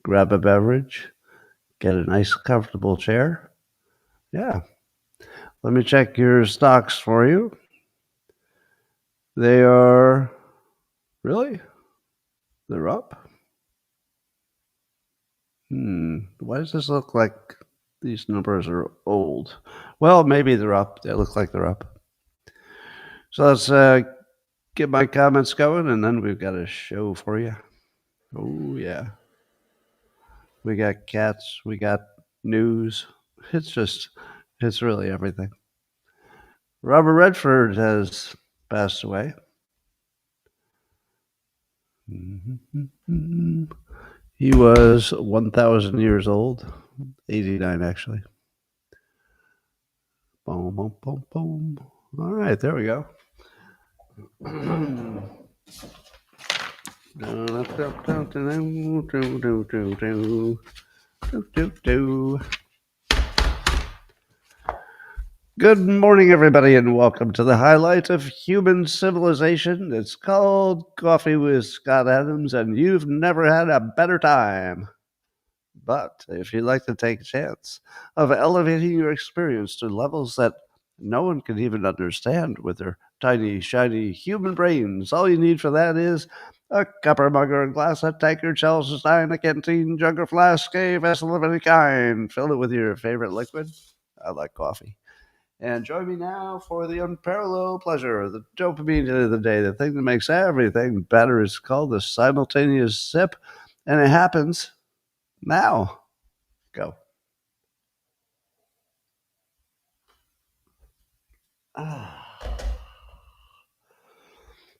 grab a beverage, get a nice comfortable chair. Yeah. Let me check your stocks for you. They are really? They're up? Why does this look like these numbers are old? Well, maybe they're up. They look like they're up. So let's get my comments going, and then we've got a show for you. Oh, yeah. We got cats. We got news. It's really everything. Robert Redford has passed away. He was 1,000 years old. 89, actually. Boom, boom, boom, boom. All right, there we go. Good morning, everybody, and welcome to the highlight of human civilization. It's called Coffee with Scott Adams, and you've never had a better time. But if you'd like to take a chance of elevating your experience to levels that no one can even understand with their tiny, shiny human brains, all you need for that is a cup or mug or a glass, a tankard, Chelsea stein, a canteen, jug or flask, a vessel of any kind. Fill it with your favorite liquid. I like coffee. And join me now for the unparalleled pleasure, the dopamine hit of the day, the thing that makes everything better. Is called the simultaneous sip, and it happens now. Go.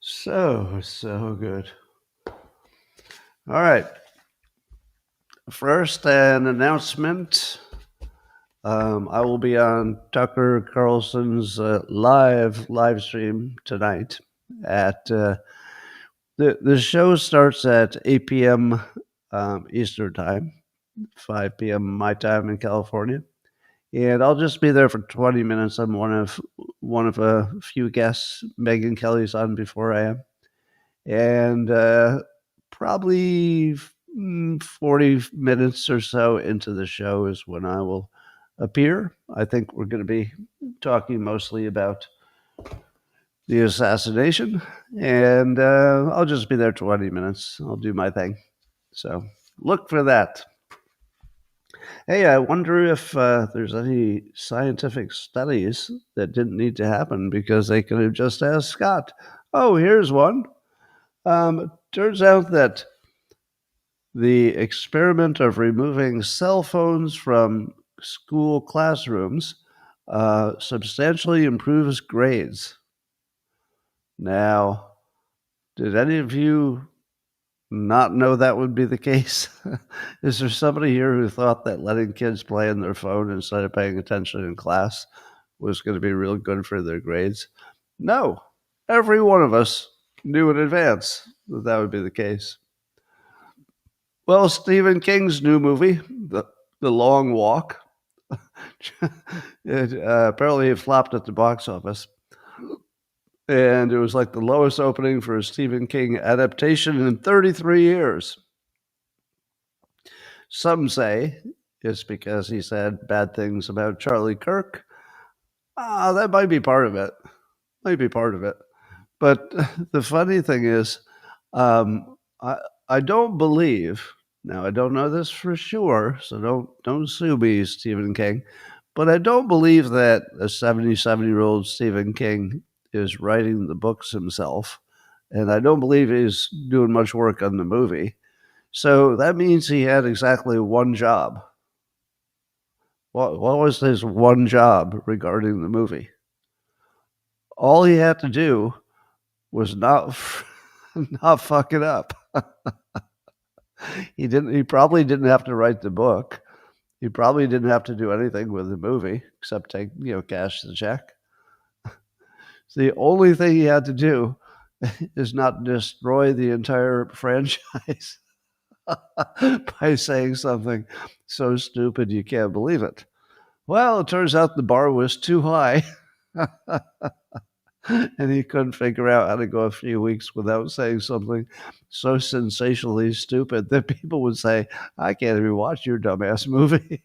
So good. All right. First, an announcement. I will be on Tucker Carlson's live stream tonight at the show starts at 8 p.m. Eastern time, 5 p.m. my time in California, and I'll just be there for 20 minutes. I'm one of a few guests. Megyn Kelly's on before I am, and probably 40 minutes or so into the show is when I will appear. I think we're going to be talking mostly about the assassination, and I'll just be there 20 minutes. I'll do my thing. So look for that. Hey, I wonder if there's any scientific studies that didn't need to happen because they could have just asked Scott. Oh, here's one. Turns out that the experiment of removing cell phones from school classrooms substantially improves grades. Now, did any of you not know that would be the case? Is there somebody here who thought that letting kids play on their phone instead of paying attention in class was going to be real good for their grades? No. Every one of us knew in advance that that would be the case. Well, Stephen King's new movie, The Long Walk, apparently it flopped at the box office. And it was like the lowest opening for a Stephen King adaptation in 33 years. Some say it's because he said bad things about Charlie Kirk. That might be part of it. But the funny thing is, I don't believe. Now, I don't know this for sure, so don't sue me, Stephen King. But I don't believe that a 77-year-old Stephen King is writing the books himself, and I don't believe he's doing much work on the movie. So that means he had exactly one job. What was his one job regarding the movie? All he had to do was not fuck it up. He probably didn't have to write the book. He probably didn't have to do anything with the movie except cash the check. So the only thing he had to do is not destroy the entire franchise by saying something so stupid you can't believe it. Well, it turns out the bar was too high. and he couldn't figure out how to go a few weeks without saying something so sensationally stupid that people would say, I can't even watch your dumbass movie.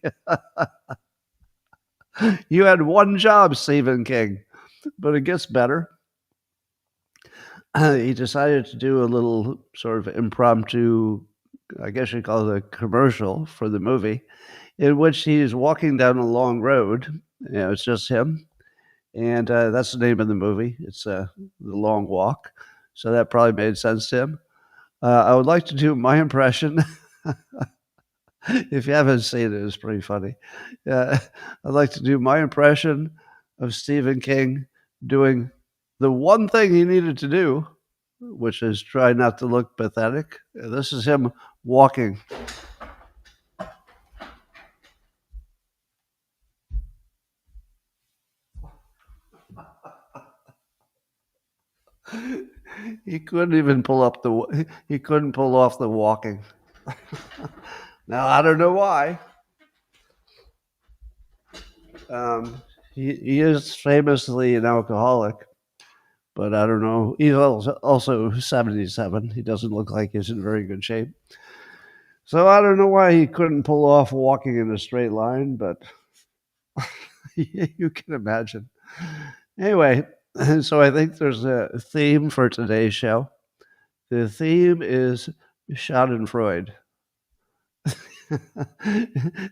You had one job, Stephen King. But it gets better. He decided to do a little sort of impromptu, I guess you call it a commercial for the movie, in which he's walking down a long road. It's just him. And that's the name of the movie. It's The Long Walk. So that probably made sense to him. I would like to do my impression. If you haven't seen it, it's pretty funny. I'd like to do my impression of Stephen King doing the one thing he needed to do, which is try not to look pathetic. This is him walking. He couldn't even pull up the. He couldn't pull off the walking. Now I don't know why. He is famously an alcoholic, but I don't know. He's also 77. He doesn't look like he's in very good shape. So I don't know why he couldn't pull off walking in a straight line, but you can imagine. Anyway, so I think there's a theme for today's show. The theme is Schadenfreude.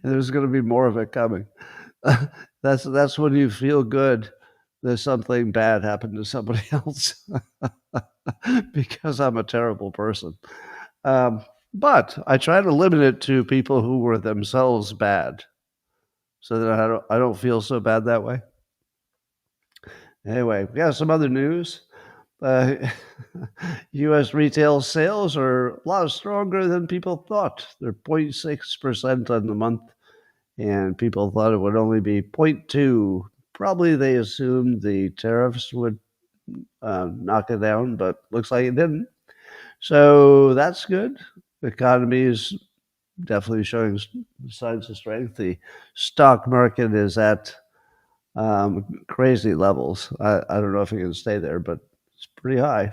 There's going to be more of it coming. That's when you feel good that something bad happened to somebody else because I'm a terrible person. But I try to limit it to people who were themselves bad, so that I don't feel so bad that way. Anyway, we got some other news. U.S. retail sales are a lot stronger than people thought. They're 0.6% on the month, and people thought it would only be 0.2. Probably they assumed the tariffs would knock it down, but looks like it didn't. So that's good. The economy is definitely showing signs of strength. The stock market is at crazy levels. I don't know if it can stay there, but it's pretty high.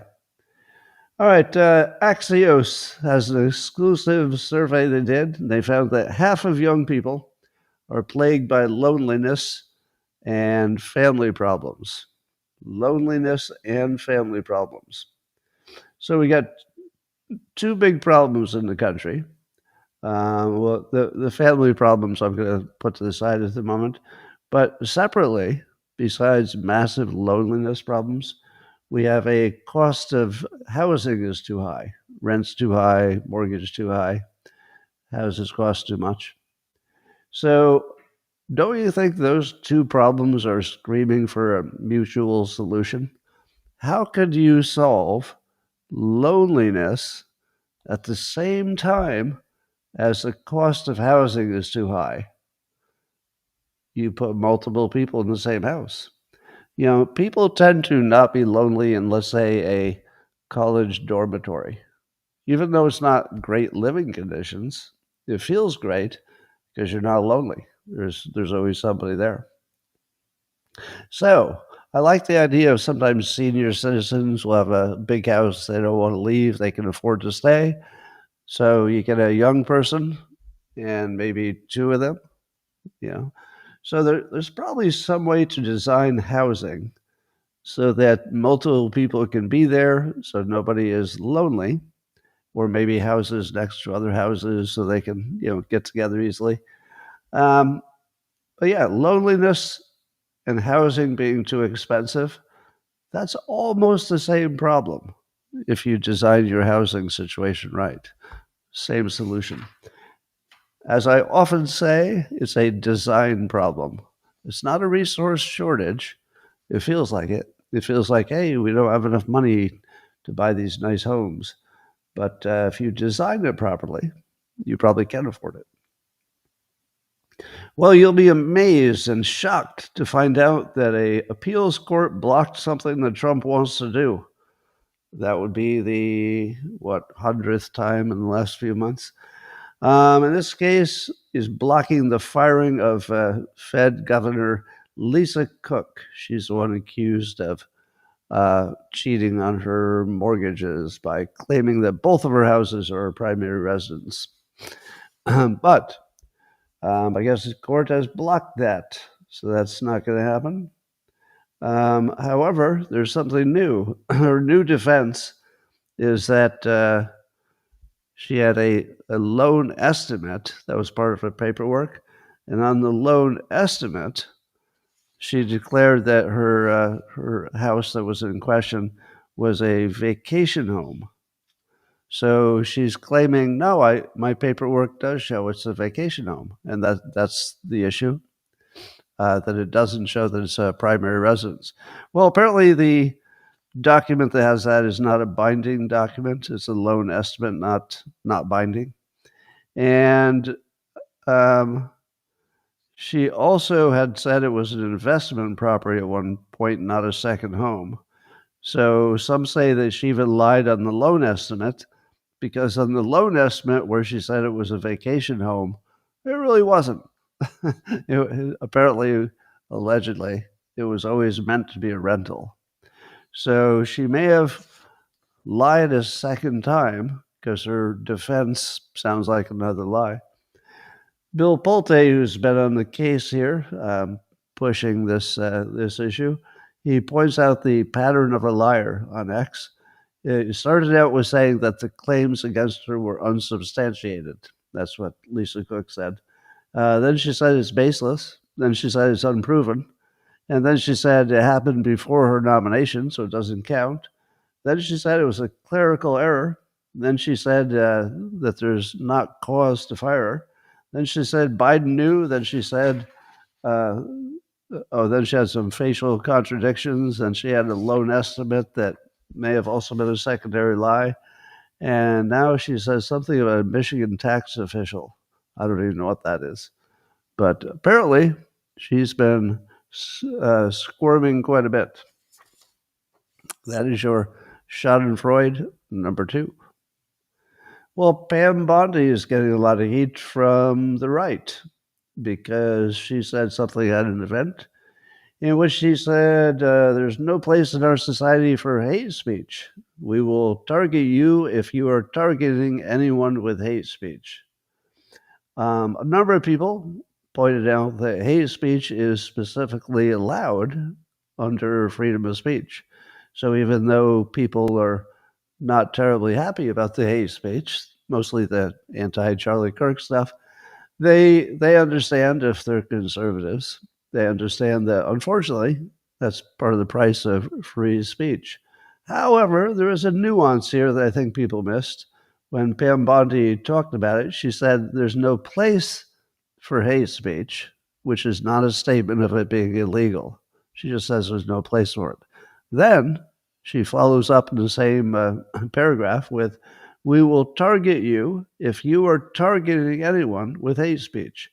All right, Axios has an exclusive survey they did. They found that half of young people are plagued by loneliness and family problems. Loneliness and family problems. So we got two big problems in the country. Well, the family problems I'm going to put to the side at the moment. But separately, besides massive loneliness problems, we have a cost of housing is too high. Rent's too high, mortgage too high, houses cost too much. So don't you think those two problems are screaming for a mutual solution? How could you solve loneliness at the same time as the cost of housing is too high? You put multiple people in the same house. People tend to not be lonely in, let's say, a college dormitory. Even though it's not great living conditions, it feels great because you're not lonely. There's always somebody there. So I like the idea of sometimes senior citizens will have a big house. They don't want to leave. They can afford to stay. So you get a young person and maybe two of them, So there's probably some way to design housing so that multiple people can be there so nobody is lonely, or maybe houses next to other houses so they can, get together easily. But yeah, loneliness and housing being too expensive, that's almost the same problem if you design your housing situation right. Same solution. As I often say, it's a design problem. It's not a resource shortage. It feels like it. It feels like, hey, we don't have enough money to buy these nice homes. But if you design it properly, you probably can afford it. Well, you'll be amazed and shocked to find out that a appeals court blocked something that Trump wants to do. That would be the, 100th time in the last few months. In this case, is blocking the firing of Fed Governor Lisa Cook. She's the one accused of cheating on her mortgages by claiming that both of her houses are her primary residence. But I guess the court has blocked that, so that's not going to happen. However, there's something new. Her new defense is that she had a loan estimate that was part of her paperwork. And on the loan estimate, she declared that her house that was in question was a vacation home. So she's claiming, no, my paperwork does show it's a vacation home, and that's the issue, that it doesn't show that it's a primary residence. Well, apparently the document that has that is not a binding document. It's a loan estimate, not binding. And she also had said it was an investment property at one point, not a second home. So some say that she even lied on the loan estimate, because on the loan estimate where she said it was a vacation home, it really wasn't. Apparently, allegedly, it was always meant to be a rental. So she may have lied a second time, because her defense sounds like another lie. Bill Pulte, who's been on the case here, pushing this issue, he points out the pattern of a liar on X. It started out with saying that the claims against her were unsubstantiated. That's what Lisa Cook said. Then she said it's baseless. Then she said it's unproven. And then she said it happened before her nomination, so it doesn't count. Then she said it was a clerical error. Then she said that there's not cause to fire her. Then she said Biden knew. Then she said, then she had some facial contradictions. And she had a loan estimate that may have also been a secondary lie. And now she says something about a Michigan tax official. I don't even know what that is. But apparently, she's been squirming quite a bit. That is your Schadenfreude number 2. Well, Pam Bondi is getting a lot of heat from the right because she said something at an event in which she said, there's no place in our society for hate speech. We will target you if you are targeting anyone with hate speech. A number of people pointed out that hate speech is specifically allowed under freedom of speech. So even though people are not terribly happy about the hate speech, mostly the anti-Charlie Kirk stuff, they understand, if they're conservatives, they understand that, unfortunately, that's part of the price of free speech. However, there is a nuance here that I think people missed. When Pam Bondi talked about it, she said there's no place for hate speech, which is not a statement of it being illegal. She just says there's no place for it. Then she follows up in the same paragraph with, we will target you if you are targeting anyone with hate speech,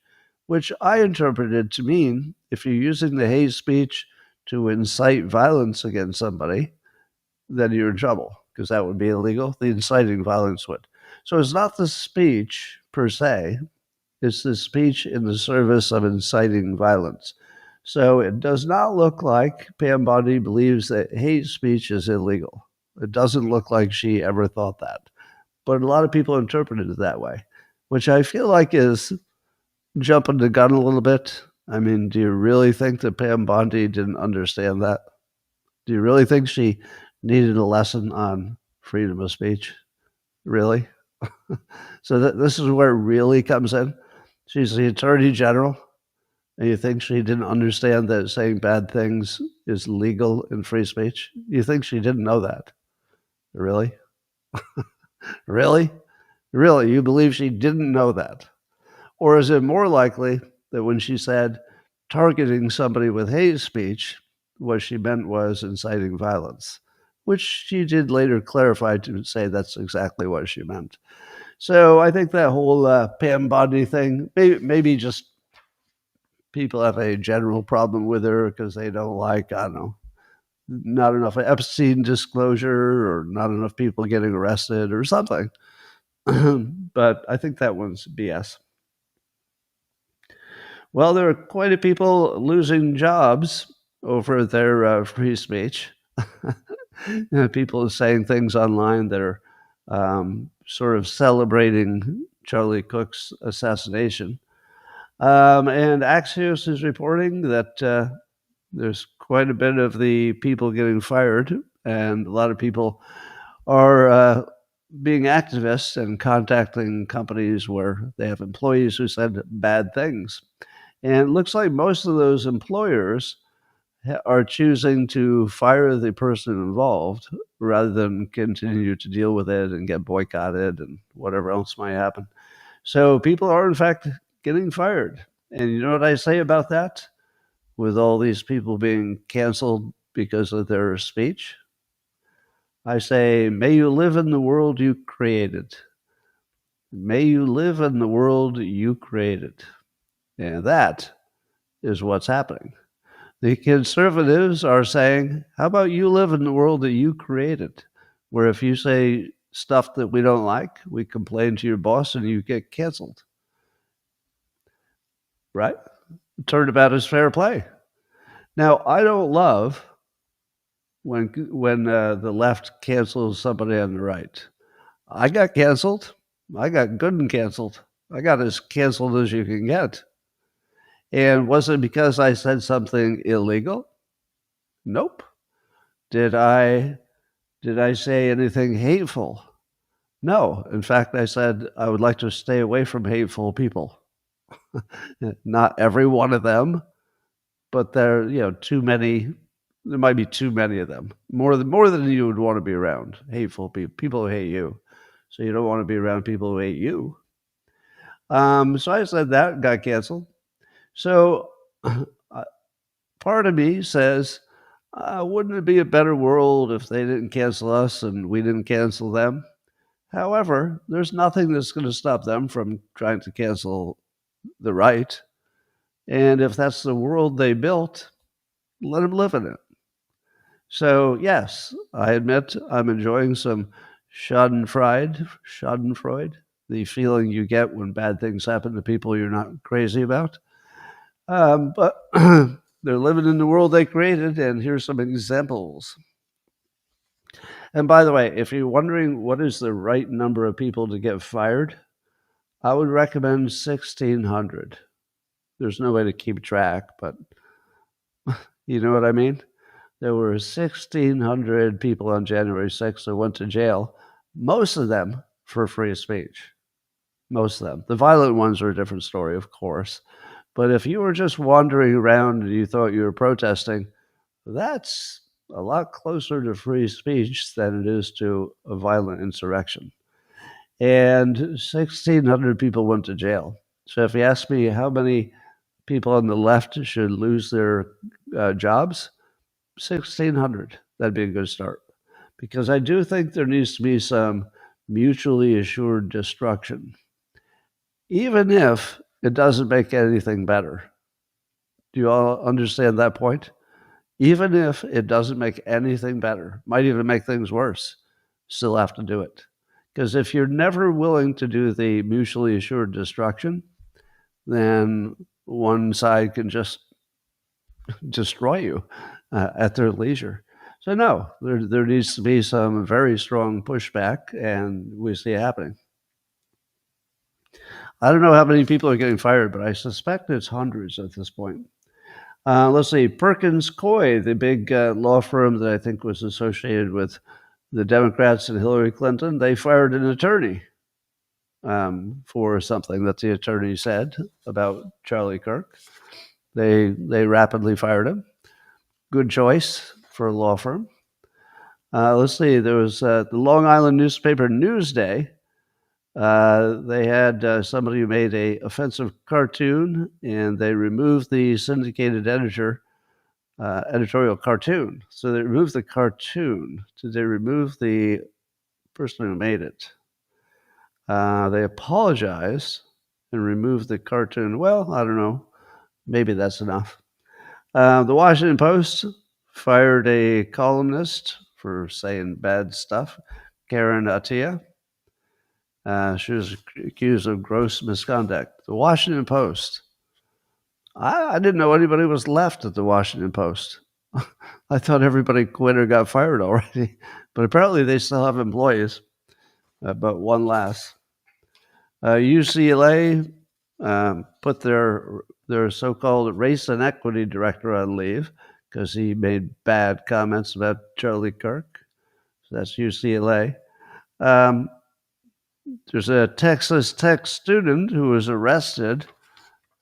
which I interpreted to mean if you're using the hate speech to incite violence against somebody, then you're in trouble, because that would be illegal. The inciting violence would. So it's not the speech per se, it's the speech in the service of inciting violence. So it does not look like Pam Bondi believes that hate speech is illegal. It doesn't look like she ever thought that. But a lot of people interpreted it that way, which I feel like is jumping the gun a little bit. I mean, do you really think that Pam Bondi didn't understand that? Do you really think she needed a lesson on freedom of speech? Really? So this is where it really comes in. She's the Attorney General, and you think she didn't understand that saying bad things is legal in free speech? You think she didn't know that? Really? Really? Really? You believe she didn't know that? Or is it more likely that when she said targeting somebody with hate speech, what she meant was inciting violence, which she did later clarify to say that's exactly what she meant. So I think that whole Pam Bondi thing, maybe just people have a general problem with her because they don't like, I don't know, not enough Epstein disclosure or not enough people getting arrested or something. But I think that one's BS. Well, there are quite a people losing jobs over their free speech. People are saying things online that are sort of celebrating Charlie Cook's assassination. And Axios is reporting that there's quite a bit of the people getting fired, and a lot of people are being activists and contacting companies where they have employees who said bad things. And it looks like most of those employers are choosing to fire the person involved rather than continue to deal with it and get boycotted and whatever else might happen. So people are, in fact, getting fired. And you know what I say about that? With all these people being canceled because of their speech, I say, may you live in the world you created. May you live in the world you created. And that is what's happening. The conservatives are saying, how about you live in the world that you created, where if you say stuff that we don't like, we complain to your boss and you get canceled. Right? Turnabout is fair play. Now, I don't love when the left cancels somebody on the right. I got canceled. I got good and canceled. I got as canceled as you can get. And was it because I said something illegal? Nope. Did I say anything hateful? No. In fact, I said I would like to stay away from hateful people. Not every one of them, but there too many. There might be too many of them. More than you would want to be around. Hateful people who hate you. So you don't want to be around people who hate you. So I said that, got canceled. So part of me says, wouldn't it be a better world if they didn't cancel us and we didn't cancel them? However, there's nothing that's going to stop them from trying to cancel the right. And if that's the world they built, let them live in it. So, yes, I admit I'm enjoying some Schadenfreude, the feeling you get when bad things happen to people you're not crazy about. But they're living in the world they created, and here's some examples. And by the way, if you're wondering what is the right number of people to get fired, I would recommend 1,600. There's no way to keep track, but you know what I mean? There were 1,600 people on January 6th that went to jail, most of them for free speech. Most of them. The violent ones are a different story, of course. But if you were just wandering around and you thought you were protesting, that's a lot closer to free speech than it is to a violent insurrection. And 1,600 people went to jail. So if you ask me how many people on the left should lose their jobs, 1,600. That'd be a good start. Because I do think there needs to be some mutually assured destruction, even if it doesn't make anything better. Do you all understand that point? Even if it doesn't make anything better, might even make things worse, still have to do it. Because if you're never willing to do the mutually assured destruction, then one side can just destroy you at their leisure. So no, there needs to be some very strong pushback, and we see it happening. I don't know how many people are getting fired, but I suspect it's hundreds at this point. Let's see, Perkins Coie, the big law firm that I think was associated with the Democrats and Hillary Clinton, they fired an attorney for something that the attorney said about Charlie Kirk. They rapidly fired him. Good choice for a law firm. Let's see, there was the Long Island newspaper Newsday. They had somebody who made a offensive cartoon, and they removed the syndicated editorial cartoon. So they removed the cartoon. Did they remove the person who made it? They apologized and removed the cartoon. Well, I don't know. Maybe that's enough. The Washington Post fired a columnist for saying bad stuff, Karen Attiah. She was accused of gross misconduct. The Washington Post. I didn't know anybody was left at the Washington Post. I thought everybody quit or got fired already, but apparently they still have employees. But one last. UCLA put their so-called race and equity director on leave because he made bad comments about Charlie Kirk. So that's UCLA. There's a Texas Tech student who was arrested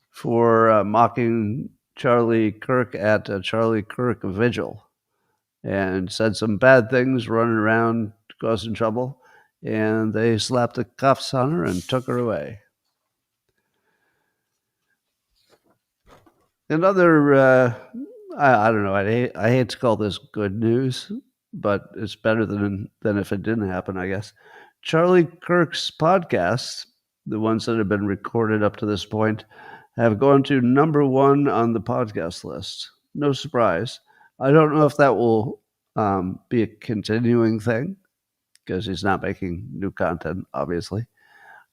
for mocking Charlie Kirk at a Charlie Kirk vigil and said some bad things, running around causing trouble, and they slapped the cuffs on her and took her away. Another, I don't know. I hate to call this good news, but it's better than if it didn't happen, I guess. Charlie Kirk's podcasts, the ones that have been recorded up to this point, have gone to number one on the podcast list. No surprise. I don't know if that will be a continuing thing because he's not making new content, obviously.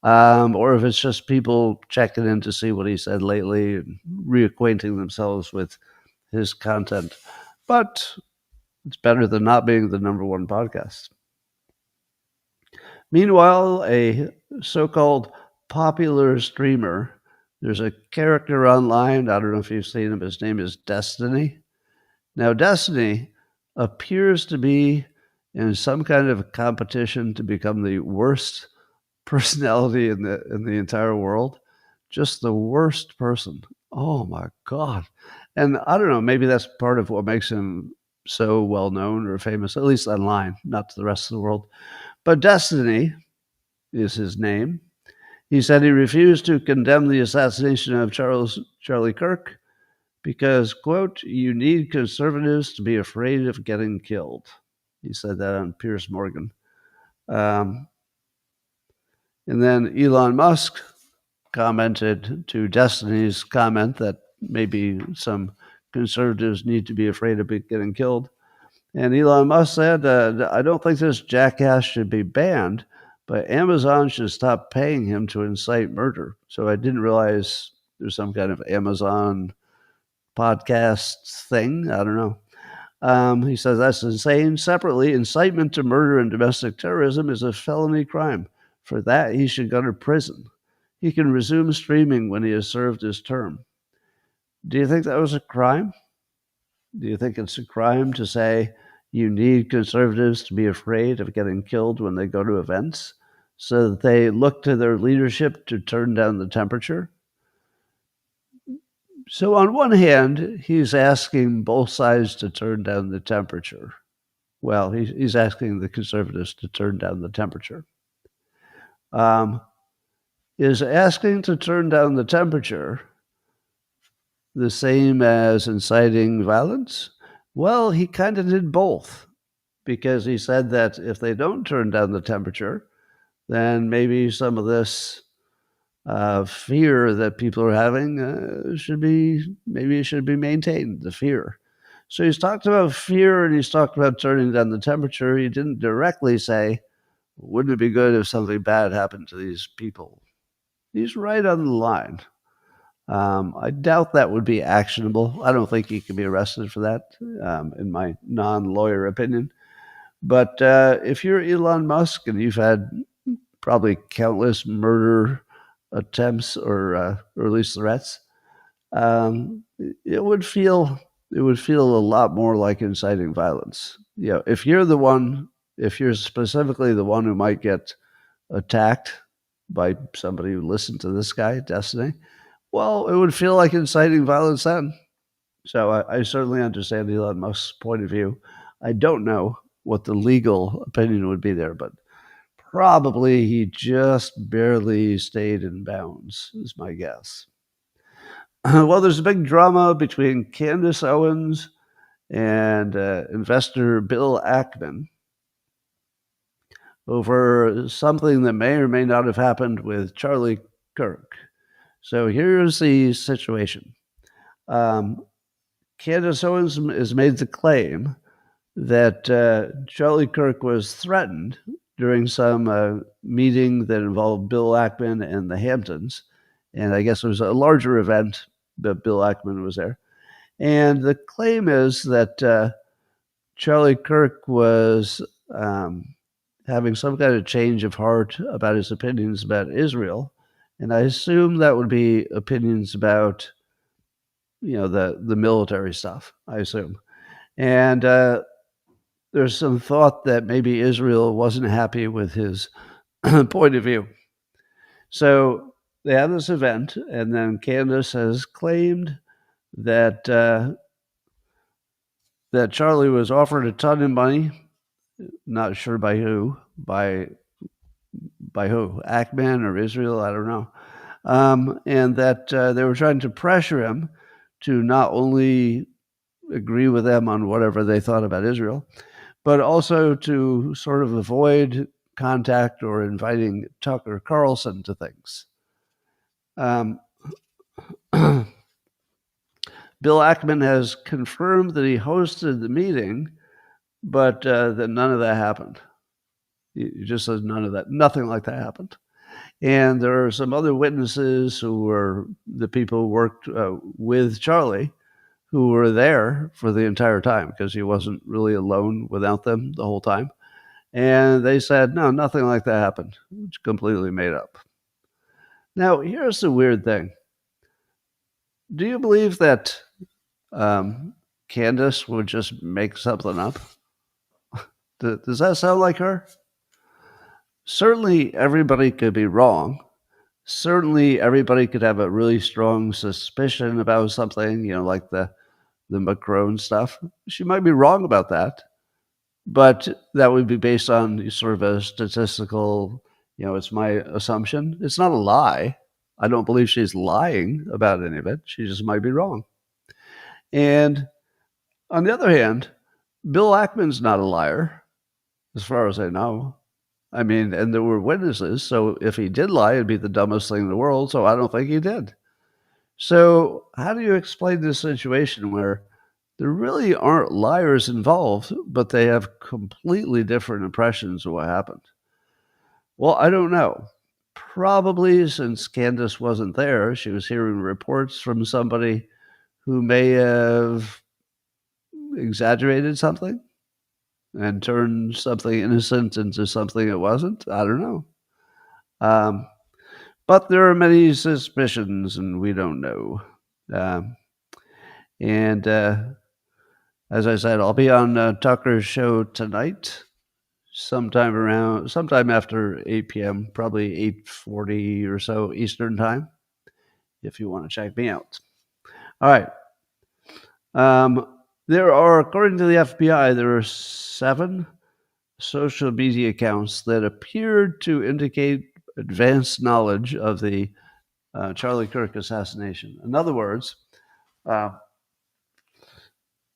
Or if it's just people checking in to see what he said lately and reacquainting themselves with his content. But it's better than not being the number one podcast. Meanwhile, a so-called popular streamer, there's a character online, I don't know if you've seen him, his name is Destiny. Now, Destiny appears to be in some kind of competition to become the worst personality in the entire world. Just the worst person. Oh my God. And I don't know, maybe that's part of what makes him so well known or famous, at least online, not to the rest of the world. But Destiny is his name. He said he refused to condemn the assassination of Charlie Kirk because, quote, you need conservatives to be afraid of getting killed. He said that on Piers Morgan. And then Elon Musk commented to Destiny's comment that maybe some conservatives need to be afraid of getting killed. And Elon Musk said, I don't think this jackass should be banned, but Amazon should stop paying him to incite murder. So I didn't realize there's some kind of Amazon podcast thing. I don't know. He says that's insane. Separately, incitement to murder and domestic terrorism is a felony crime. For that, he should go to prison. He can resume streaming when he has served his term. Do you think that was a crime? Do you think it's a crime to say you need conservatives to be afraid of getting killed when they go to events so that they look to their leadership to turn down the temperature? So on one hand, he's asking both sides to turn down the temperature. Well, he's asking the conservatives to turn down the temperature. Is asking to turn down the temperature the same as inciting violence? Well, he kind of did both, because he said that if they don't turn down the temperature, then maybe some of this fear that people are having should be maintained, the fear. So he's talked about fear and he's talked about turning down the temperature. He didn't directly say, wouldn't it be good if something bad happened to these people? He's right on the line. I doubt that would be actionable. I don't think he can be arrested for that, in my non-lawyer opinion. But if you're Elon Musk and you've had probably countless murder attempts or at least threats, it would feel a lot more like inciting violence. You know, if you're specifically the one who might get attacked by somebody who listened to this guy, Destiny, well, it would feel like inciting violence then. So I certainly understand Elon Musk's point of view. I don't know what the legal opinion would be there, but probably he just barely stayed in bounds, is my guess. Well, there's a big drama between Candace Owens and investor Bill Ackman over something that may or may not have happened with Charlie Kirk. So here's the situation. Candace Owens has made the claim that Charlie Kirk was threatened during some meeting that involved Bill Ackman and the Hamptons. And I guess it was a larger event, but Bill Ackman was there. And the claim is that Charlie Kirk was having some kind of change of heart about his opinions about Israel. And I assume that would be opinions about, the military stuff, I assume. And there's some thought that maybe Israel wasn't happy with his point of view. So they had this event, and then Candace has claimed that that Charlie was offered a ton of money, not sure by who, by who, Ackman or Israel, I don't know, and that they were trying to pressure him to not only agree with them on whatever they thought about Israel, but also to sort of avoid contact or inviting Tucker Carlson to things. Bill Ackman has confirmed that he hosted the meeting, but that none of that happened. He just says none of that. Nothing like that happened. And there are some other witnesses who were the people who worked with Charlie who were there for the entire time because he wasn't really alone without them the whole time. And they said, no, nothing like that happened. It's completely made up. Now, here's the weird thing. Do you believe that Candace would just make something up? Does that sound like her? Certainly, everybody could be wrong. Certainly, everybody could have a really strong suspicion about something, like the Macron stuff. She might be wrong about that, but that would be based on sort of a statistical, it's my assumption. It's not a lie. I don't believe she's lying about any of it. She just might be wrong. And on the other hand, Bill Ackman's not a liar, as far as I know. I mean, and there were witnesses, so if he did lie, it'd be the dumbest thing in the world, so I don't think he did. So how do you explain this situation where there really aren't liars involved, but they have completely different impressions of what happened? Well, I don't know. Probably since Candace wasn't there, she was hearing reports from somebody who may have exaggerated something and turned something innocent into something it wasn't. I don't know. But there are many suspicions, and we don't know. And as I said, I'll be on Tucker's show tonight, sometime after 8 p.m., probably 8:40 or so Eastern time, if you want to check me out. All right. There are, according to the FBI, there are 7 social media accounts that appeared to indicate advanced knowledge of the Charlie Kirk assassination. In other words,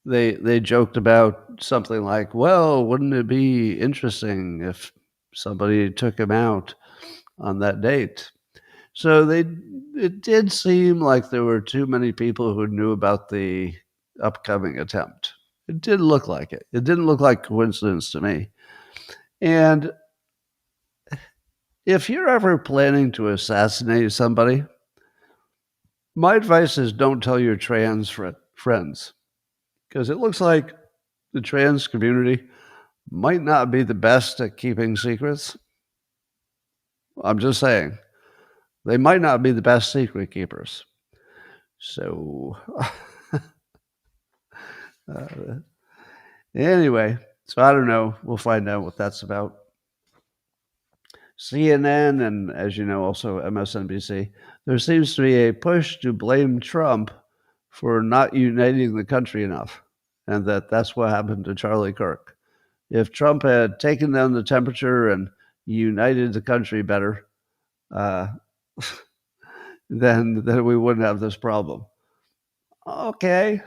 they joked about something like, well, wouldn't it be interesting if somebody took him out on that date? So it did seem like there were too many people who knew about the upcoming attempt. It did look like it. It didn't look like coincidence to me. And if you're ever planning to assassinate somebody, my advice is don't tell your trans friends, because it looks like the trans community might not be the best at keeping secrets. I'm just saying, they might not be the best secret keepers. So, anyway, so I don't know. We'll find out what that's about. CNN and, as you know, also MSNBC, there seems to be a push to blame Trump for not uniting the country enough, and that's what happened to Charlie Kirk. If Trump had taken down the temperature and united the country better, then we wouldn't have this problem. Okay,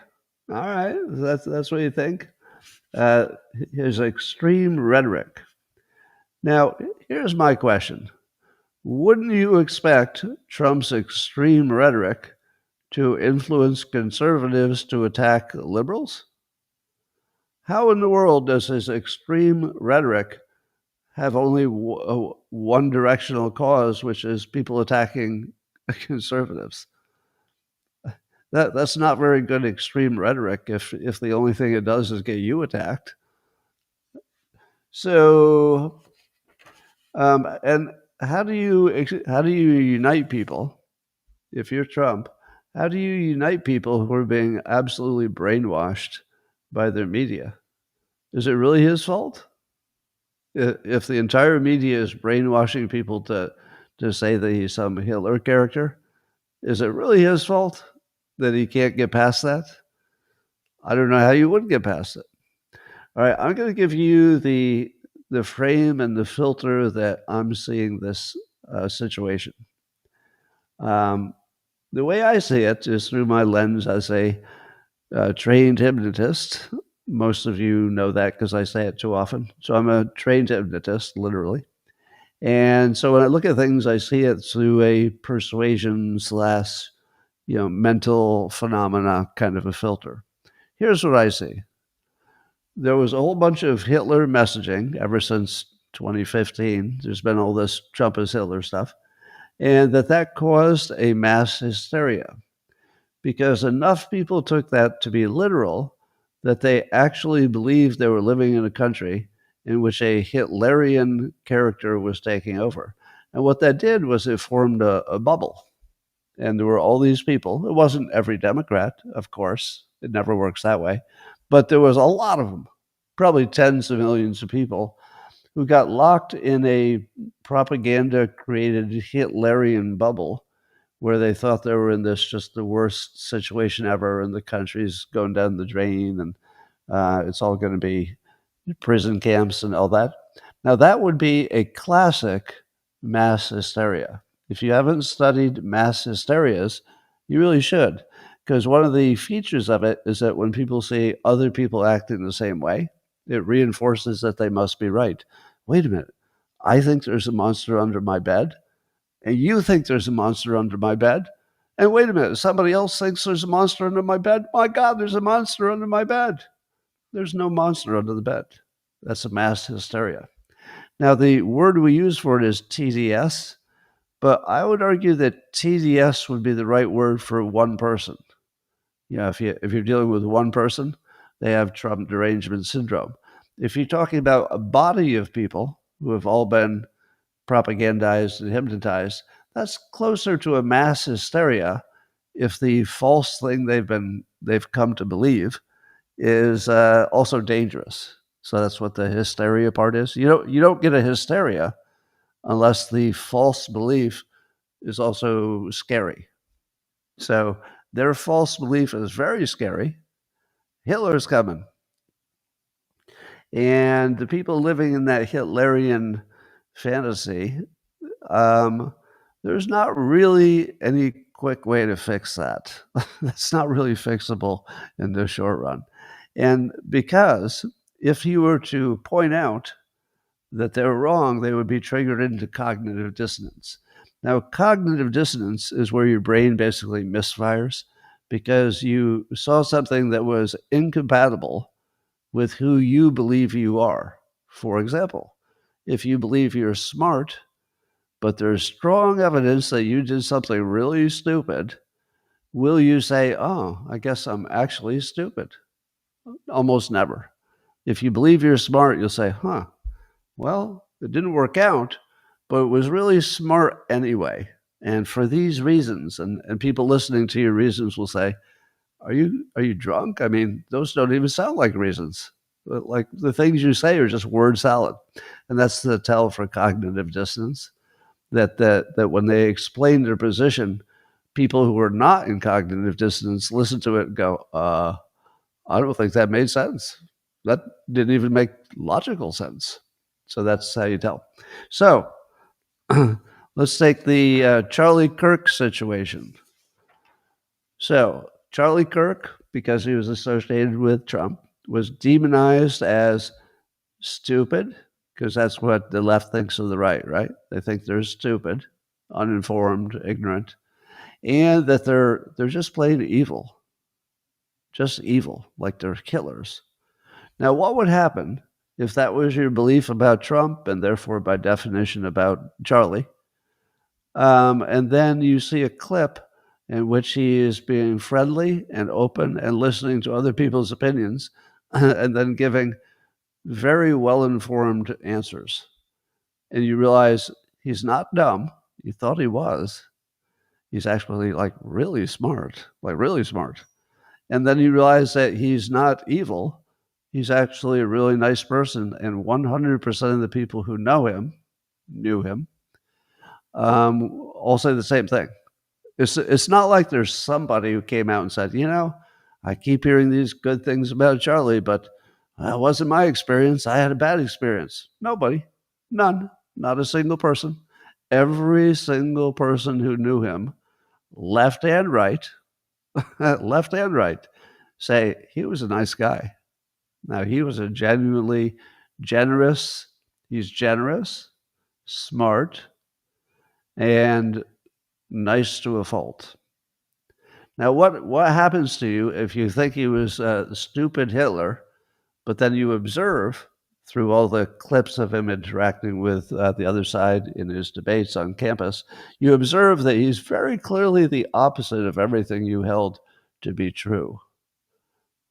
all right, that's what you think. His extreme rhetoric. Now, here's my question. Wouldn't you expect Trump's extreme rhetoric to influence conservatives to attack liberals? How in the world does his extreme rhetoric have only one directional cause, which is people attacking conservatives? That's not very good extreme rhetoric if the only thing it does is get you attacked. So, and how do you unite people if you're Trump? How do you unite people who are being absolutely brainwashed by their media? Is it really his fault? If the entire media is brainwashing people to say that he's some Hitler character, is it really his fault that he can't get past that? I don't know how you would get past it. All right, I'm going to give you the frame and the filter that I'm seeing this situation. The way I see it is through my lens as a trained hypnotist. Most of you know that because I say it too often. So I'm a trained hypnotist, literally. And so when I look at things, I see it through a persuasion slash, mental phenomena kind of a filter. Here's what I see. There was a whole bunch of Hitler messaging ever since 2015. There's been all this Trump is Hitler stuff, and that caused a mass hysteria because enough people took that to be literal that they actually believed they were living in a country in which a Hitlerian character was taking over. And what that did was it formed a bubble. And there were all these people. It wasn't every Democrat, of course. It never works that way. But there was a lot of them, probably tens of millions of people who got locked in a propaganda-created Hitlerian bubble where they thought they were in this just the worst situation ever and the country's going down the drain and it's all going to be prison camps and all that. Now, that would be a classic mass hysteria. If you haven't studied mass hysterias, you really should, because one of the features of it is that when people see other people acting the same way, it reinforces that they must be right. Wait a minute. I think there's a monster under my bed, and you think there's a monster under my bed. And wait a minute, somebody else thinks there's a monster under my bed. My God, there's a monster under my bed. There's no monster under the bed. That's a mass hysteria. Now, the word we use for it is TDS, but I would argue that TDS would be the right word for one person. If you're dealing with one person, they have Trump derangement syndrome. If you're talking about a body of people who have all been propagandized and hypnotized, that's closer to a mass hysteria if the false thing they've come to believe is also dangerous. So that's what the hysteria part is. You don't get a hysteria unless the false belief is also scary. So their false belief is very scary. Hitler's coming. And the people living in that Hitlerian fantasy, there's not really any quick way to fix that. That's not really fixable in the short run. And because if you were to point out that they're wrong, they would be triggered into cognitive dissonance. Now, cognitive dissonance is where your brain basically misfires because you saw something that was incompatible with who you believe you are. For example, if you believe you're smart, but there's strong evidence that you did something really stupid, will you say, oh, I guess I'm actually stupid? Almost never. If you believe you're smart, you'll say, well, it didn't work out, but it was really smart anyway. And for these reasons, and people listening to your reasons will say, are you drunk? I mean, those don't even sound like reasons. Like the things you say are just word salad. And that's the tell for cognitive dissonance, that when they explain their position, people who are not in cognitive dissonance listen to it and go, I don't think that made sense. That didn't even make logical sense. So that's how you tell. So let's take the Charlie Kirk situation. So Charlie Kirk, because he was associated with Trump, was demonized as stupid, because that's what the left thinks of the right? They think they're stupid, uninformed, ignorant, and that they're just plain evil. Just evil, like they're killers. Now, what would happen if that was your belief about Trump and therefore by definition about Charlie? And then you see a clip in which he is being friendly and open and listening to other people's opinions and then giving very well-informed answers. And you realize he's not dumb. You thought he was. He's actually like really smart. And then you realize that he's not evil. He's actually a really nice person. And 100% of the people who knew him, all say the same thing. It's not like there's somebody who came out and said, I keep hearing these good things about Charlie, but that wasn't my experience. I had a bad experience. Nobody. None. Not a single person. Every single person who knew him, left and right, say he was a nice guy. Now, he was a genuinely generous, he's generous, smart, and nice to a fault. Now, what happens to you if you think he was a stupid Hitler, but then you observe through all the clips of him interacting with the other side in his debates on campus, you observe that he's very clearly the opposite of everything you held to be true.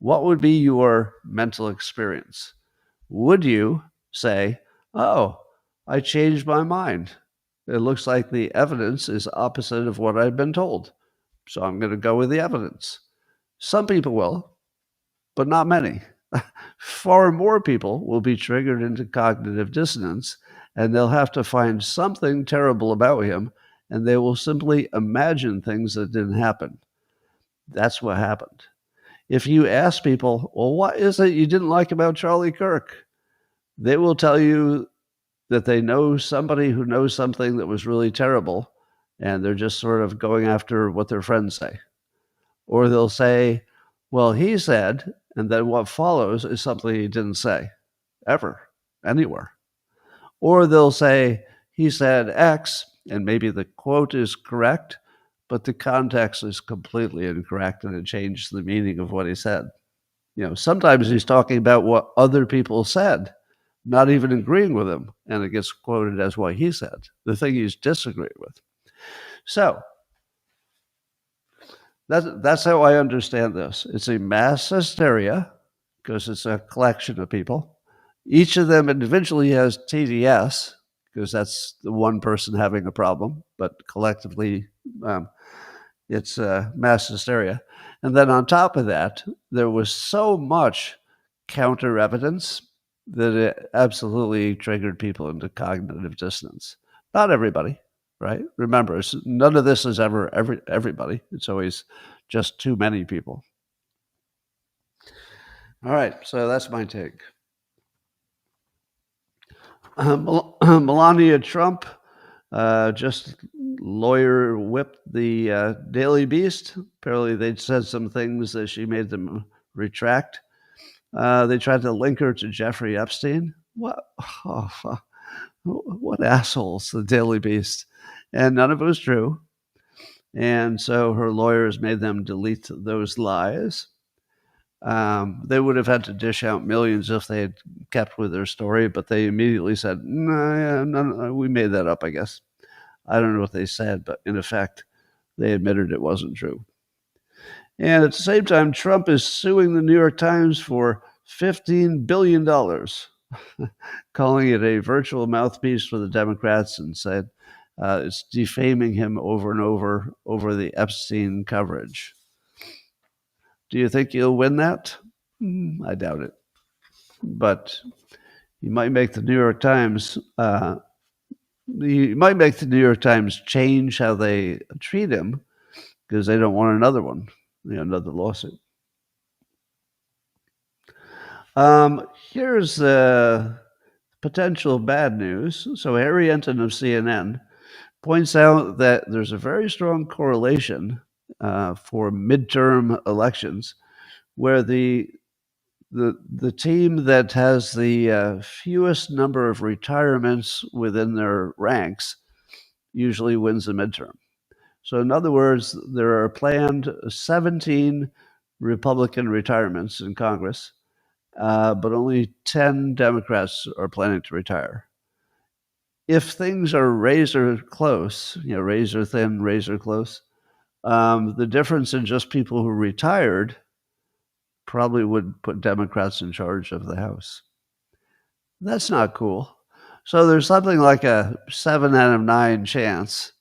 What would be your mental experience? Would you say, oh, I changed my mind? It looks like the evidence is opposite of what I've been told, so I'm going to go with the evidence. Some people will, but not many. Far more people will be triggered into cognitive dissonance, and they'll have to find something terrible about him, and they will simply imagine things that didn't happen. That's what happened. If you ask people, well, what is it you didn't like about Charlie Kirk? They will tell you that they know somebody who knows something that was really terrible, and they're just sort of going after what their friends say. Or they'll say, well, he said, and then what follows is something he didn't say, ever, anywhere. Or they'll say, he said X, and maybe the quote is correct, but the context is completely incorrect, and it changed the meaning of what he said. Sometimes he's talking about what other people said, not even agreeing with him, and it gets quoted as what he said, the thing he's disagreed with. So that's how I understand this. It's a mass hysteria because it's a collection of people. Each of them individually has TDS because that's the one person having a problem, but collectively it's mass hysteria. And then on top of that, there was so much counter evidence that it absolutely triggered people into cognitive dissonance. Not everybody, right? Remember, none of this is ever everybody. It's always just too many people. All right, so that's my take. Melania Trump just lawyer whipped the Daily Beast. Apparently they'd said some things that she made them retract. They tried to link her to Jeffrey Epstein. What assholes, the Daily Beast. And none of it was true. And so her lawyers made them delete those lies. They would have had to dish out millions if they had kept with their story, but they immediately said, no, we made that up, I guess. I don't know what they said, but in effect, they admitted it wasn't true. And at the same time, Trump is suing the New York Times for $15 billion, calling it a virtual mouthpiece for the Democrats, and said it's defaming him over and over the Epstein coverage. Do you think he'll win that? I doubt it. But he might make the New York Times change how they treat him because they don't want another one, another lawsuit. Here's potential bad news. So Harry Enton of CNN points out that there's a very strong correlation for midterm elections where the team that has the fewest number of retirements within their ranks usually wins the midterm. So in other words, there are planned 17 Republican retirements in Congress, but only 10 Democrats are planning to retire. If things are razor close, razor thin, razor close, The difference in just people who retired probably would put Democrats in charge of the House. That's not cool. So there's something like a 7 out of 9 chance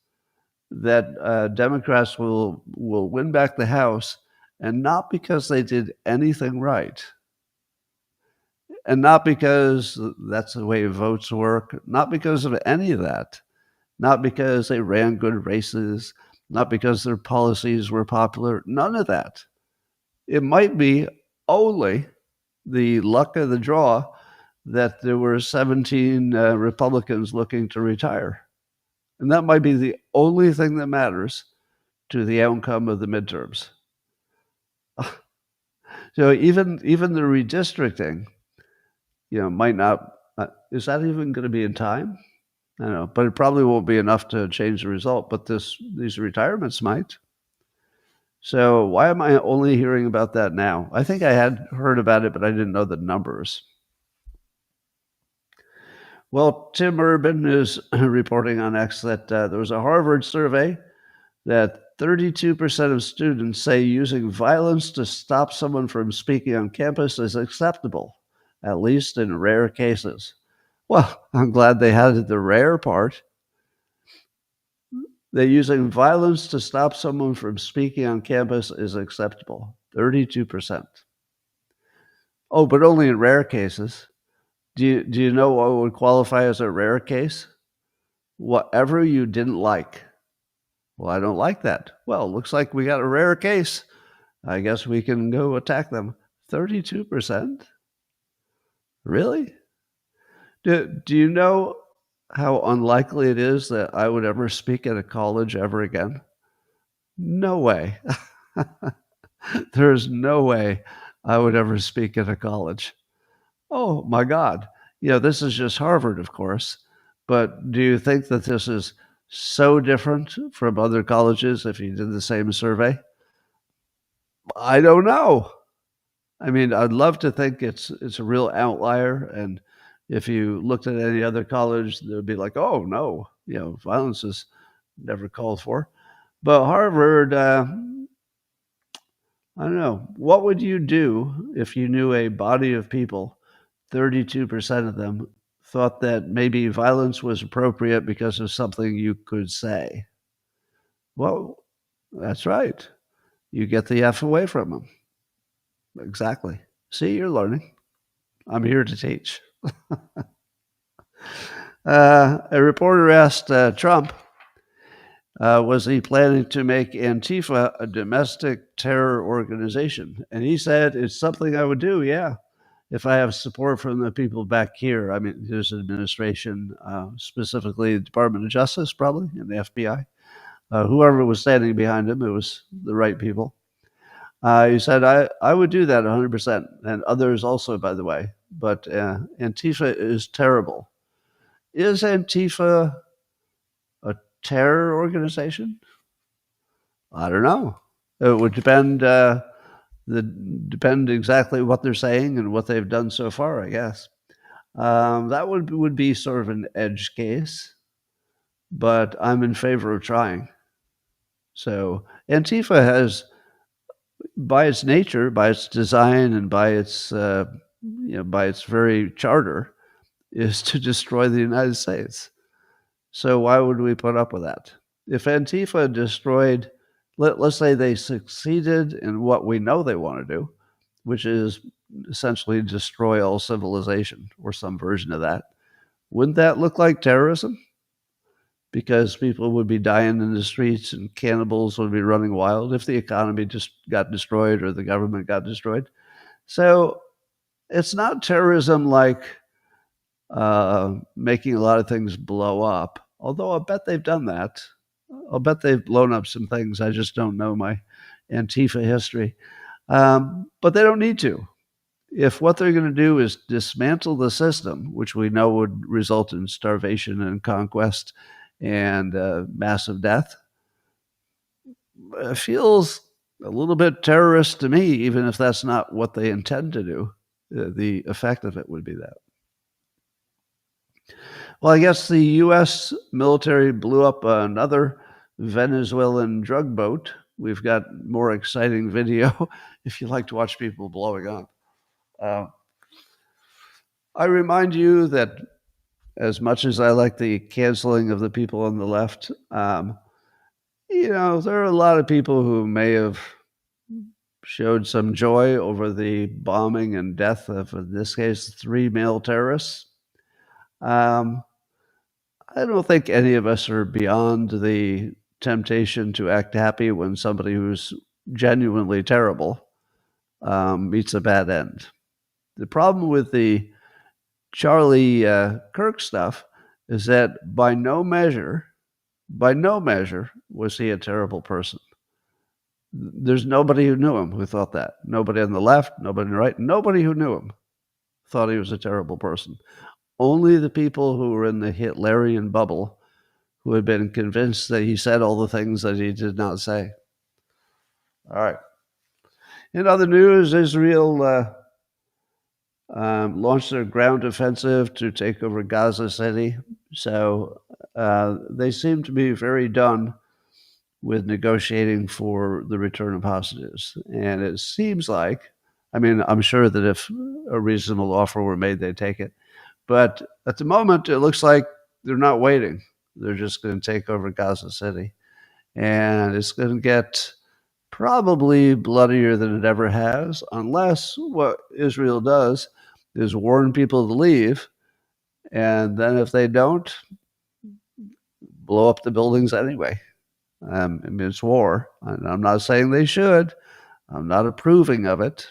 that Democrats will win back the House, and not because they did anything right, and not because that's the way votes work, not because of any of that, not because they ran good races, not because their policies were popular, none of that. It might be only the luck of the draw that there were 17 Republicans looking to retire. And that might be the only thing that matters to the outcome of the midterms. So even the redistricting, might not. Is that even going to be in time? I don't know, but it probably won't be enough to change the result. But these retirements might. So why am I only hearing about that now? I think I had heard about it, but I didn't know the numbers. Well, Tim Urban is reporting on X that there was a Harvard survey that 32% of students say using violence to stop someone from speaking on campus is acceptable, at least in rare cases. Well, I'm glad they had the rare part. They're using violence to stop someone from speaking on campus is acceptable, 32%. Oh, but only in rare cases. Do you know what would qualify as a rare case? Whatever you didn't like. Well, I don't like that. Well, looks like we got a rare case. I guess we can go attack them. 32%? Really? Do you know how unlikely it is that I would ever speak at a college ever again? No way. There's no way I would ever speak at a college. Oh, my God. This is just Harvard, of course. But do you think that this is so different from other colleges if you did the same survey? I don't know. I mean, I'd love to think it's a real outlier, and if you looked at any other college, they'd be like, "Oh no, violence is never called for." But Harvard, I don't know. What would you do if you knew a body of people, 32% of them, thought that maybe violence was appropriate because of something you could say? Well, that's right. You get the F away from them. Exactly. See, you're learning. I'm here to teach. A reporter asked Trump, was he planning to make Antifa a domestic terror organization? And he said, it's something I would do, yeah, if I have support from the people back here. I mean, his administration, specifically the Department of Justice, probably, and the FBI. Whoever was standing behind him, it was the right people. He said, I would do that 100%, and others also, by the way. But Antifa is terrible. Is Antifa a terror organization? I don't know. It would depend exactly what they're saying and what they've done so far, I guess. That would be sort of an edge case, but I'm in favor of trying. So Antifa has, by its nature, by its design, and by its very charter, is to destroy the United States. So why would we put up with that? If Antifa destroyed, let's say they succeeded in what we know they want to do, which is essentially destroy all civilization or some version of that, wouldn't that look like terrorism? Because people would be dying in the streets and cannibals would be running wild if the economy just got destroyed or the government got destroyed. So it's not terrorism like making a lot of things blow up, although I'll bet they've done that. I'll bet they've blown up some things. I just don't know my Antifa history. But they don't need to. If what they're going to do is dismantle the system, which we know would result in starvation and conquest and massive death, it feels a little bit terrorist to me, even if that's not what they intend to do. The effect of it would be that. Well, I guess the U.S. military blew up another Venezuelan drug boat we've got more exciting video if you like to watch people blowing up. I remind you that as much as I like the canceling of the people on the left, there are a lot of people who may have showed some joy over the bombing and death of, in this case, 3 male terrorists. I don't think any of us are beyond the temptation to act happy when somebody who's genuinely terrible meets a bad end. The problem with the Charlie Kirk stuff is that by no measure was he a terrible person. There's nobody who knew him who thought that. Nobody on the left, nobody on the right, nobody who knew him thought he was a terrible person. Only the people who were in the Hitlerian bubble who had been convinced that he said all the things that he did not say. All right. In other news, Israel launched their ground offensive to take over Gaza City. So they seem to be very done with negotiating for the return of hostages. And it seems like, I'm sure that if a reasonable offer were made, they'd take it. But at the moment, it looks like they're not waiting. They're just going to take over Gaza City. And it's going to get probably bloodier than it ever has, unless what Israel does is warn people to leave. And then if they don't, blow up the buildings anyway. It's war. And I'm not saying they should. I'm not approving of it.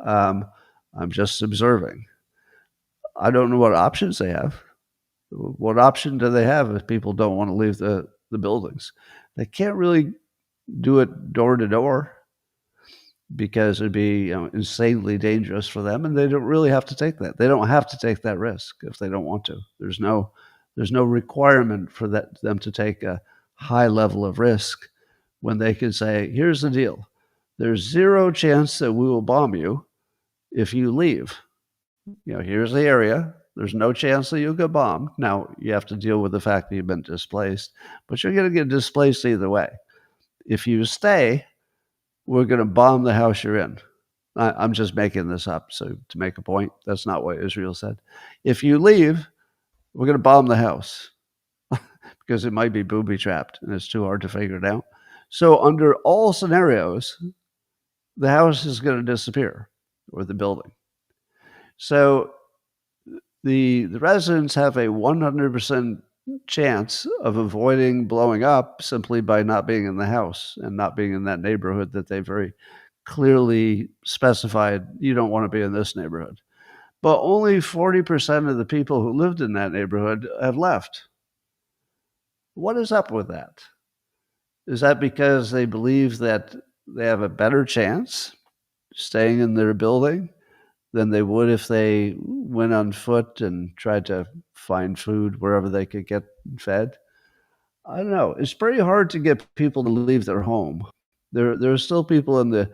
I'm just observing. I don't know what options they have. What option do they have if people don't want to leave the buildings? They can't really do it door to door because it'd be insanely dangerous for them, and they don't really have to take that. They don't have to take that risk if they don't want to. There's no requirement for them to take a high level of risk when they can say, here's the deal. There's zero chance that we will bomb you if you leave. Here's the area. There's no chance that you'll get bombed. Now, you have to deal with the fact that you've been displaced, but you're going to get displaced either way. If you stay, we're going to bomb the house you're in. I'm just making this up to make a point. That's not what Israel said. If you leave, we're going to bomb the house because it might be booby-trapped and it's too hard to figure it out. So under all scenarios, the house is going to disappear or the building. So the residents have a 100% chance of avoiding blowing up simply by not being in the house and not being in that neighborhood that they very clearly specified, you don't want to be in this neighborhood. But only 40% of the people who lived in that neighborhood have left. What is up with that? Is that because they believe that they have a better chance staying in their building than they would if they went on foot and tried to find food wherever they could get fed? I don't know. It's pretty hard to get people to leave their home. There are still people in the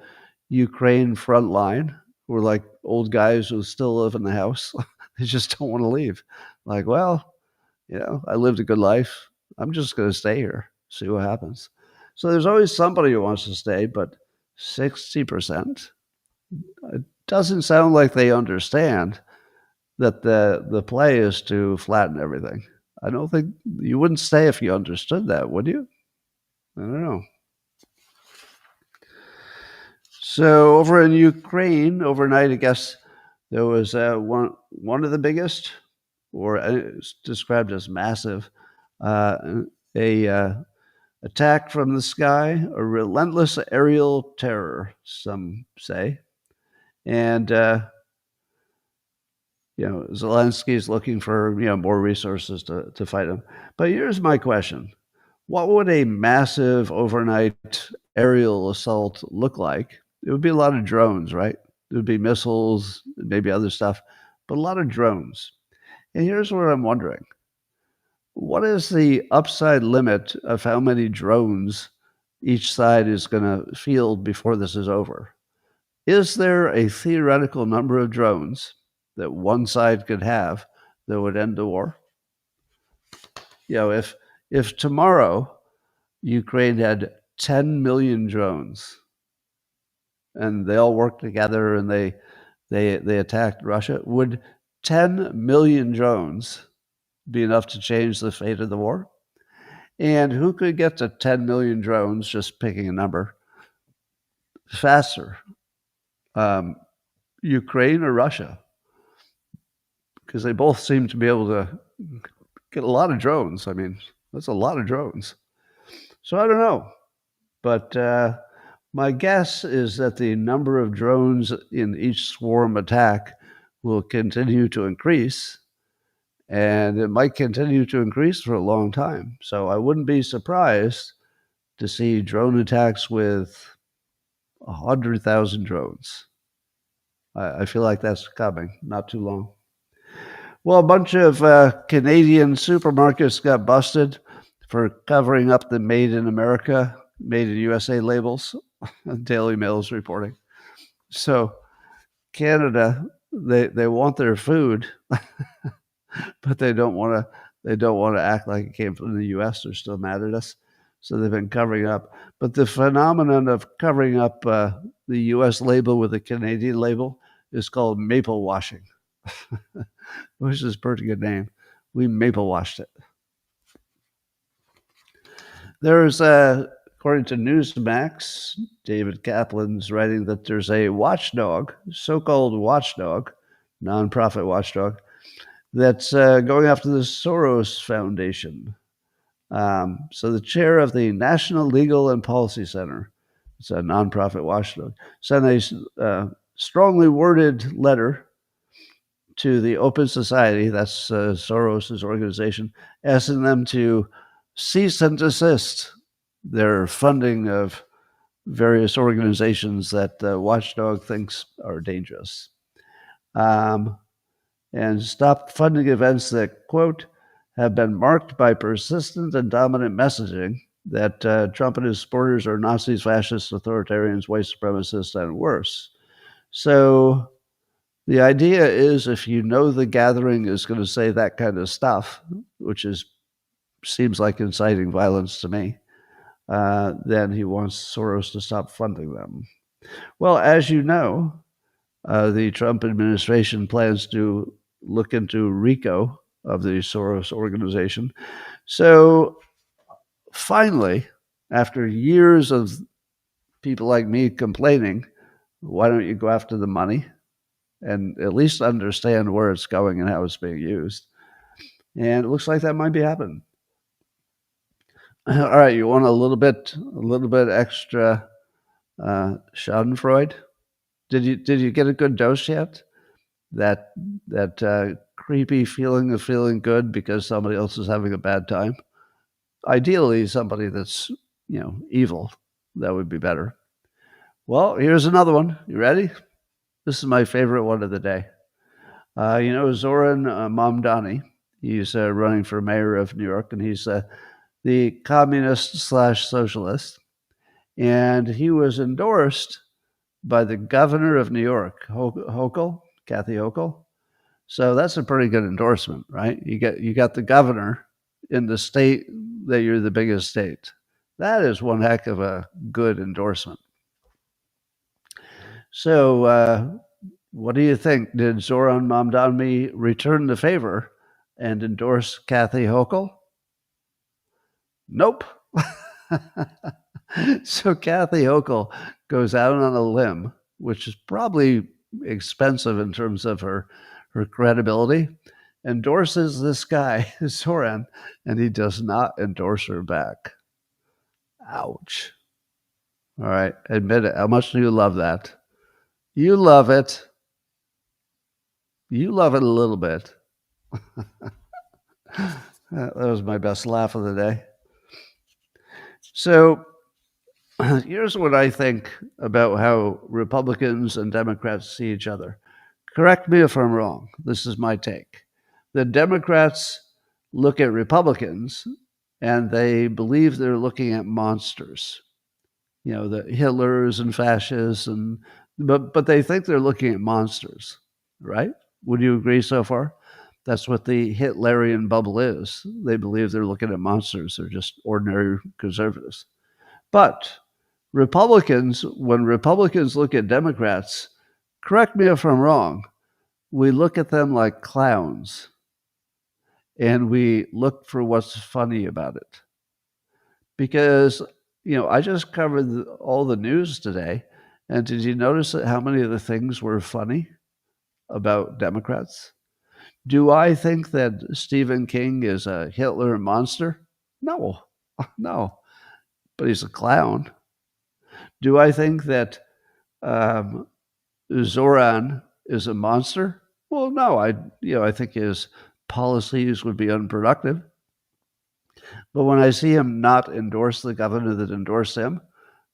Ukraine front line who are like old guys who still live in the house. They just don't want to leave. Like, well, I lived a good life. I'm just going to stay here, see what happens. So there's always somebody who wants to stay, but 60%? It doesn't sound like they understand that the play is to flatten everything. I don't think you wouldn't stay if you understood that, would you? I don't know. So over in Ukraine, overnight, I guess there was one of the biggest, or it's described as massive, attack from the sky, a relentless aerial terror, some say. And Zelensky is looking for more resources to fight him. But here's my question: what would a massive overnight aerial assault look like? It would be a lot of drones, right? There would be missiles, maybe other stuff, but a lot of drones. And here's what I'm wondering: what is the upside limit of how many drones each side is going to field before this is over? Is there a theoretical number of drones that one side could have that would end the war? If tomorrow Ukraine had 10 million drones, and they all work together and they attacked Russia, would 10 million drones be enough to change the fate of the war? And who could get to 10 million drones, just picking a number, faster? Ukraine or Russia? Because they both seem to be able to get a lot of drones. I mean, that's a lot of drones. So I don't know. But my guess is that the number of drones in each swarm attack will continue to increase, and it might continue to increase for a long time. So I wouldn't be surprised to see drone attacks with 100,000 drones. I feel like that's coming, not too long. Well, a bunch of Canadian supermarkets got busted for covering up the Made in America, Made in USA labels. Daily Mail is reporting. So Canada, they want their food, but they don't want to act like it came from the U.S. They're still mad at us. So they've been covering up. But the phenomenon of covering up the U.S. label with a Canadian label is called maple washing, which is a pretty good name. We maple washed it. There's, according to Newsmax, David Kaplan's writing that there's a watchdog, so-called watchdog, nonprofit watchdog, that's going after the Soros Foundation. So the chair of the National Legal and Policy Center, it's a nonprofit watchdog, sent a strongly worded letter to the Open Society, that's Soros' organization, asking them to cease and desist their funding of various organizations that the watchdog thinks are dangerous. And stop funding events that, quote, have been marked by persistent and dominant messaging that Trump and his supporters are Nazis, fascists, authoritarians, white supremacists, and worse. So the idea is if you know the gathering is going to say that kind of stuff, which seems like inciting violence to me, then he wants Soros to stop funding them. Well, as you know, the Trump administration plans to look into RICO of the Soros organization. So finally, after years of people like me complaining, why don't you go after the money and at least understand where it's going and how it's being used? And it looks like that might be happening. All right, you want a little bit extra Schadenfreude? Did you get a good dose yet? That creepy feeling of feeling good because somebody else is having a bad time. Ideally, somebody that's evil. That would be better. Well, here's another one. You ready? This is my favorite one of the day. Zoran Mamdani. He's running for mayor of New York, and he's the communist/socialist. And he was endorsed by the governor of New York, Kathy Hochul. So that's a pretty good endorsement, right? You got the governor in the state that you're the biggest state. That is one heck of a good endorsement. So what do you think? Did Zoran Mamdani return the favor and endorse Kathy Hochul? Nope. So Kathy Hochul goes out on a limb, which is probably expensive in terms of her credibility, endorses this guy, Zoran, and he does not endorse her back. Ouch. All right, admit it. How much do you love that? You love it. You love it a little bit. That was my best laugh of the day. So here's what I think about how Republicans and Democrats see each other. Correct me if I'm wrong. This is my take. The Democrats look at Republicans and they believe they're looking at monsters. The Hitlers and fascists, but they think they're looking at monsters, right? Would you agree so far? That's what the Hitlerian bubble is. They believe they're looking at monsters. They're just ordinary conservatives. But Republicans, when Republicans look at Democrats, correct me if I'm wrong, we look at them like clowns and we look for what's funny about it. Because, I just covered all the news today. And did you notice how many of the things were funny about Democrats? Do I think that Stephen King is a Hitler monster? No, no, but he's a clown. Do I think that Zoran is a monster? Well, no, I think his policies would be unproductive. But when I see him not endorse the governor that endorsed him,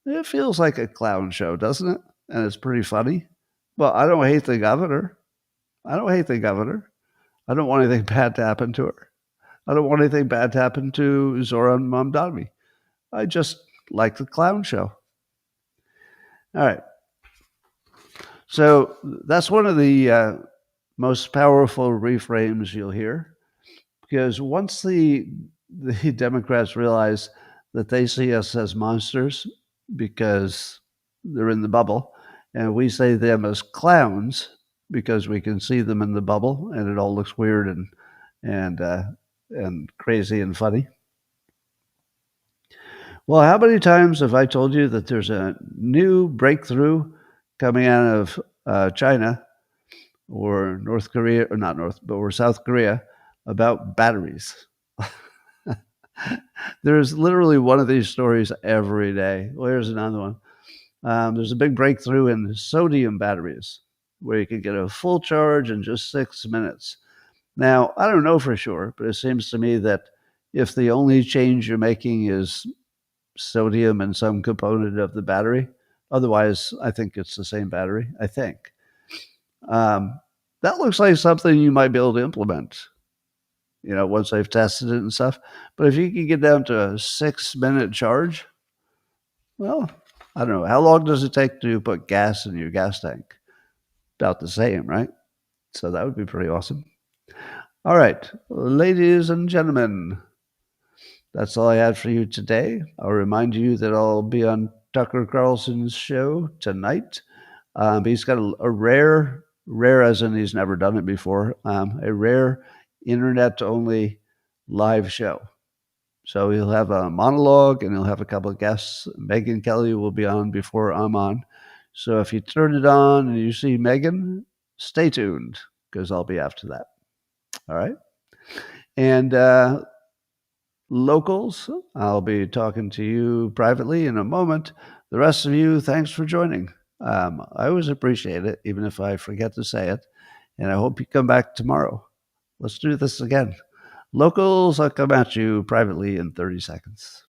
it feels like a clown show, doesn't it? And it's pretty funny. Well, I don't hate the governor. I don't hate the governor. I don't want anything bad to happen to her. I don't want anything bad to happen to Zoran Mamdani. I just like the clown show. All right. So that's one of the most powerful reframes you'll hear, because once the Democrats realize that they see us as monsters because they're in the bubble, and we say them as clowns because we can see them in the bubble, and it all looks weird and crazy and funny. Well, how many times have I told you that there's a new breakthrough coming out of China or North Korea, or not North, but or South Korea, about batteries? There's literally one of these stories every day. Well, here's another one. There's a big breakthrough in sodium batteries where you can get a full charge in just 6 minutes. Now, I don't know for sure, but it seems to me that if the only change you're making is sodium in some component of the battery, otherwise, I think it's the same battery, I think. That looks like something you might be able to implement, once they've tested it and stuff. But if you can get down to a 6-minute charge, well, I don't know. How long does it take to put gas in your gas tank? About the same, right? So that would be pretty awesome. All right, ladies and gentlemen, that's all I had for you today. I'll remind you that I'll be on Tucker Carlson's show tonight. He's got a rare as in he's never done it before, a rare internet-only live show. So he'll have a monologue and he'll have a couple of guests. Megyn Kelly will be on before Aman. So if you turn it on and you see Megyn, stay tuned because I'll be after that. All right. And locals, I'll be talking to you privately in a moment. The rest of you, thanks for joining. I always appreciate it, even if I forget to say it. And I hope you come back tomorrow. Let's do this again. Locals, I'll come at you privately in 30 seconds.